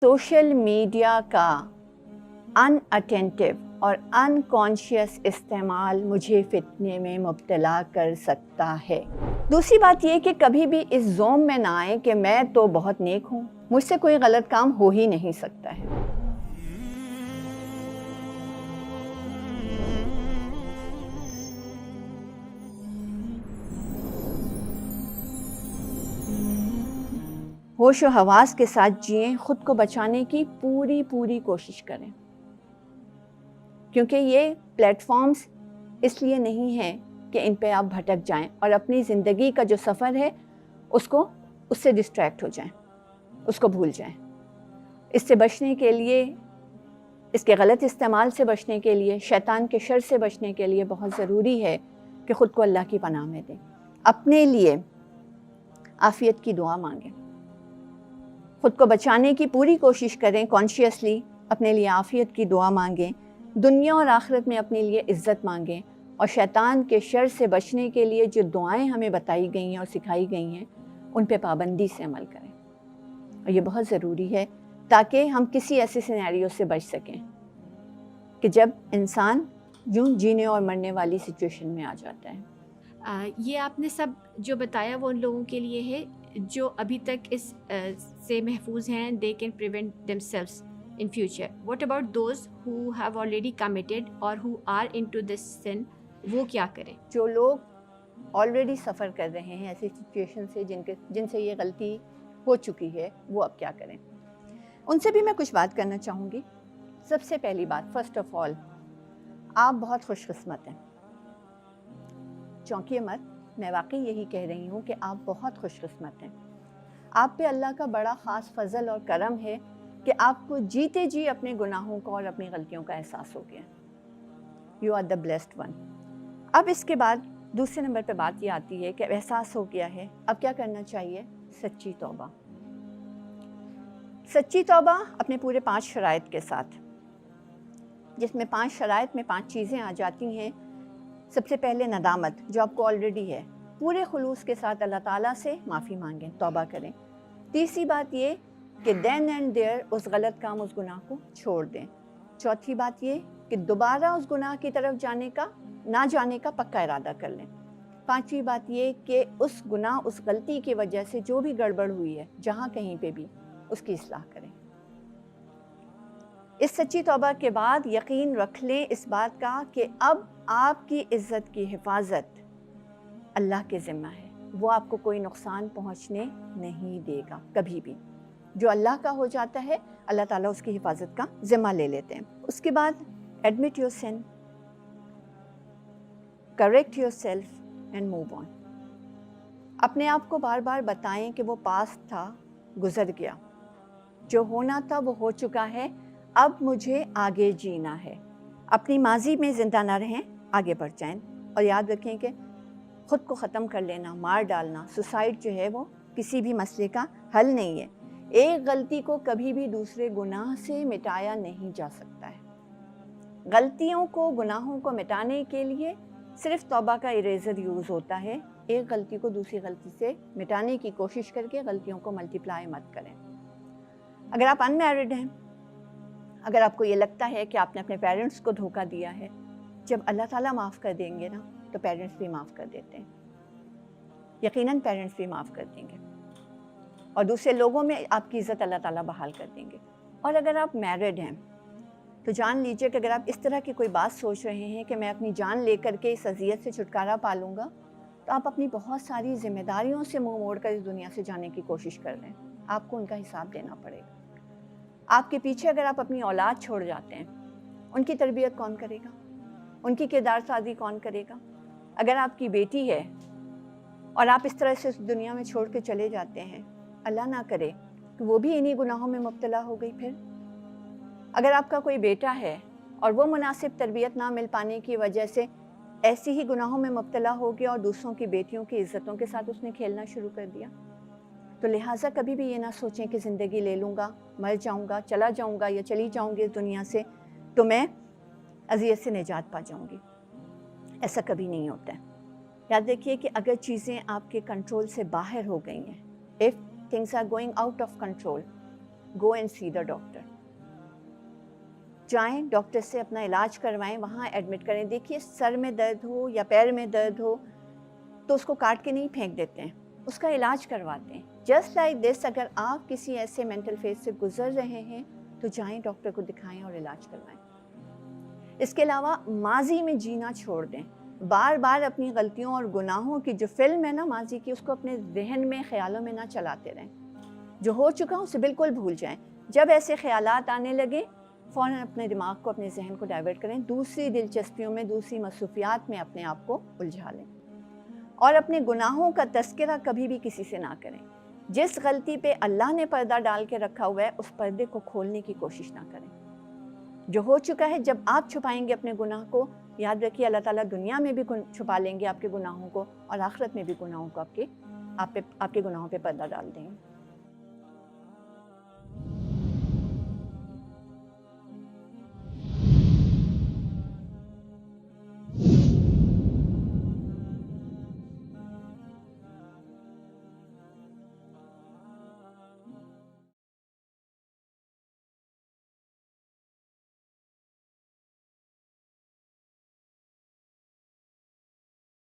Social media का अनअटेंटिव और unconscious इस्तेमाल मुझे फितने में मुब्तला कर सकता है। दूसरी बात ये कि कभी भी इस जोम में ना आए कि मैं तो बहुत नेक हूँ, मुझसे कोई गलत काम हो ही नहीं सकता है। होश व हवास के साथ जिएं, खुद को बचाने की पूरी कोशिश करें, क्योंकि ये प्लेटफॉर्म्स इसलिए नहीं हैं कि इन पे आप भटक जाएं और अपनी ज़िंदगी का जो सफ़र है उससे डिस्ट्रैक्ट हो जाएं, उसको भूल जाएं। इससे बचने के लिए, इसके गलत इस्तेमाल से बचने के लिए, शैतान के शर से बचने के लिए बहुत ज़रूरी है कि ख़ुद को अल्लाह की पनाह में दें। अपने लिए आफ़ियत की दुआ मांगें, ख़ुद को बचाने की पूरी कोशिश करें, कॉन्शियसली अपने लिए आफ़ियत की दुआ मांगें, दुनिया और आखिरत में अपने लिए इज़्ज़त मांगें और शैतान के शर से बचने के लिए जो दुआएं हमें बताई गई हैं और सिखाई गई हैं उन पे पाबंदी से अमल करें। और ये बहुत ज़रूरी है ताकि हम किसी ऐसे सिनेरियो से बच सकें कि जब इंसान यूं जीने और मरने वाली सिचुएशन में आ जाता है। ये आपने सब जो बताया वो उन लोगों के लिए है जो अभी तक इस से महफूज हैं, they can prevent themselves in future. What about those who have already committed or who are into this sin? वो क्या करें? जो लोग ऑलरेडी सफ़र कर रहे हैं ऐसी सिचुएशन से जिनसे ये गलती हो चुकी है, वो अब क्या करें? उनसे भी मैं कुछ बात करना चाहूँगी। सबसे पहली बात, फर्स्ट ऑफ ऑल, आप बहुत खुशकिस्मत हैं। चौंकिए मत, मैं वाकई यही कह रही हूँ कि आप बहुत खुशकिस्मत हैं। आप पे अल्लाह का बड़ा ख़ास फजल और करम है कि आपको जीते जी अपने गुनाहों का और अपनी गलतियों का एहसास हो गया। You are the blessed one. अब इसके बाद दूसरे नंबर पे बात ये आती है कि एहसास हो गया है, अब क्या करना चाहिए? सच्ची तौबा। सच्ची तौबा अपने पूरे 5 शराइत के साथ, जिसमें 5 शराइत में 5 चीज़ें आ जाती हैं। सबसे पहले नदामत, जो आपको ऑलरेडी है, पूरे खुलूस के साथ अल्लाह ताला से माफ़ी मांगें, तौबा करें। तीसरी बात ये कि देन एंड देयर उस गलत काम, उस गुनाह को छोड़ दें। चौथी बात ये कि दोबारा उस गुनाह की तरफ ना जाने का पक्का इरादा कर लें। पांचवी बात ये कि उस गुनाह, उस गलती की वजह से जो भी गड़बड़ हुई है जहाँ कहीं पे भी, उसकी इस्लाह करें। इस सच्ची तौबा के बाद यकीन रख लें इस बात का कि अब आपकी इज़्ज़त की हिफाजत अल्लाह के ज़िम्मा है। वो आपको कोई नुकसान पहुँचने नहीं देगा कभी भी। जो अल्लाह का हो जाता है, अल्लाह ताला उसकी हिफाजत का ज़िम्मा ले लेते हैं। उसके बाद admit your sin, correct yourself and move on. अपने आप को बार बार बताएं कि वो पास्ट था, गुजर गया, जो होना था वो हो चुका है, अब मुझे आगे जीना है। अपनी माजी में ज़िंदा ना रहें, आगे बढ़ जाएं। और याद रखें कि ख़ुद को ख़त्म कर लेना, मार डालना, सुसाइड जो है वो किसी भी मसले का हल नहीं है। एक गलती को कभी भी दूसरे गुनाह से मिटाया नहीं जा सकता है। गलतियों को, गुनाहों को मिटाने के लिए सिर्फ तौबा का इरेज़र यूज़ होता है। एक गलती को दूसरी गलती से मिटाने की कोशिश करके गलतियों को मल्टीप्लाई मत करें। अगर आप अनमैरिड हैं, अगर आपको ये लगता है कि आपने अपने पेरेंट्स को धोखा दिया है, जब अल्लाह ताला माफ़ कर देंगे ना, तो पेरेंट्स भी माफ़ कर देते हैं। यकीनन पेरेंट्स भी माफ़ कर देंगे और दूसरे लोगों में आपकी इज़्ज़त अल्लाह ताला बहाल कर देंगे। और अगर आप मैरिड हैं तो जान लीजिए कि अगर आप इस तरह की कोई बात सोच रहे हैं कि मैं अपनी जान लेकर के इस अज़ियत से छुटकारा पा लूँगा, तो आप अपनी बहुत सारी ज़िम्मेदारियों से मुँह मोड़कर इस दुनिया से जाने की कोशिश कर रहे हैं। आपको उनका हिसाब देना पड़ेगा। आपके पीछे अगर आप अपनी औलाद छोड़ जाते हैं, उनकी तरबियत कौन करेगा? उनकी किरदार साजी कौन करेगा? अगर आपकी बेटी है और आप इस तरह से इस दुनिया में छोड़ के चले जाते हैं, अल्लाह ना करे कि वो भी इन्हीं गुनाहों में मुब्तला हो गई। फिर अगर आपका कोई बेटा है और वो मुनासिब तरबियत ना मिल पाने की वजह से ऐसी ही गुनाहों में मुब्तला हो गया और दूसरों की बेटियों की इज़्ज़तों के साथ उसने खेलना शुरू कर दिया, तो लिहाजा कभी भी ये ना सोचें कि ज़िंदगी ले लूँगा, मर जाऊँगा, चला जाऊँगा या चली जाऊँगी इस दुनिया से तो मैं अज़ियत से निजात पा जाऊँगी। ऐसा कभी नहीं होता है। याद रखिए कि अगर चीज़ें आपके कंट्रोल से बाहर हो गई हैं, if things are going out of control, go and see the doctor. جائیں ڈاکٹر سے اپنا علاج کروائیں, وہاں ایڈمٹ کریں. دیکھیے سر میں درد ہو یا پیر میں درد ہو تو اس کو کاٹ کے نہیں پھینک دیتے ہیں, اس کا علاج کرواتے ہیں. جسٹ لائک دس, اگر آپ کسی ایسے مینٹل فیز سے گزر رہے ہیں تو جائیں ڈاکٹر کو دکھائیں اور علاج کروائیں. اس کے علاوہ ماضی میں جینا چھوڑ دیں. بار بار اپنی غلطیوں اور گناہوں کی جو فلم ہے نا ماضی کی, اس کو اپنے ذہن میں خیالوں میں نہ چلاتے رہیں. جو ہو چکا اسے بالکل بھول جائیں. جب ایسے خیالات آنے لگے فوراً اپنے دماغ کو, اپنے ذہن کو ڈائیورٹ کریں, دوسری دلچسپیوں میں, دوسری مصروفیات میں اپنے آپ کو الجھا لیں. اور اپنے گناہوں کا تذکرہ کبھی بھی کسی سے نہ کریں. جس غلطی پہ اللہ نے پردہ ڈال کے رکھا ہوا ہے اس پردے کو کھولنے کی کوشش نہ کریں. جو ہو چکا ہے, جب آپ چھپائیں گے اپنے گناہ کو, یاد رکھیے اللہ تعالیٰ دنیا میں بھی چھپا لیں گے آپ کے گناہوں کو, اور آخرت میں بھی گناہوں کو آپ کے گناہوں پہ پردہ ڈال دیں گے.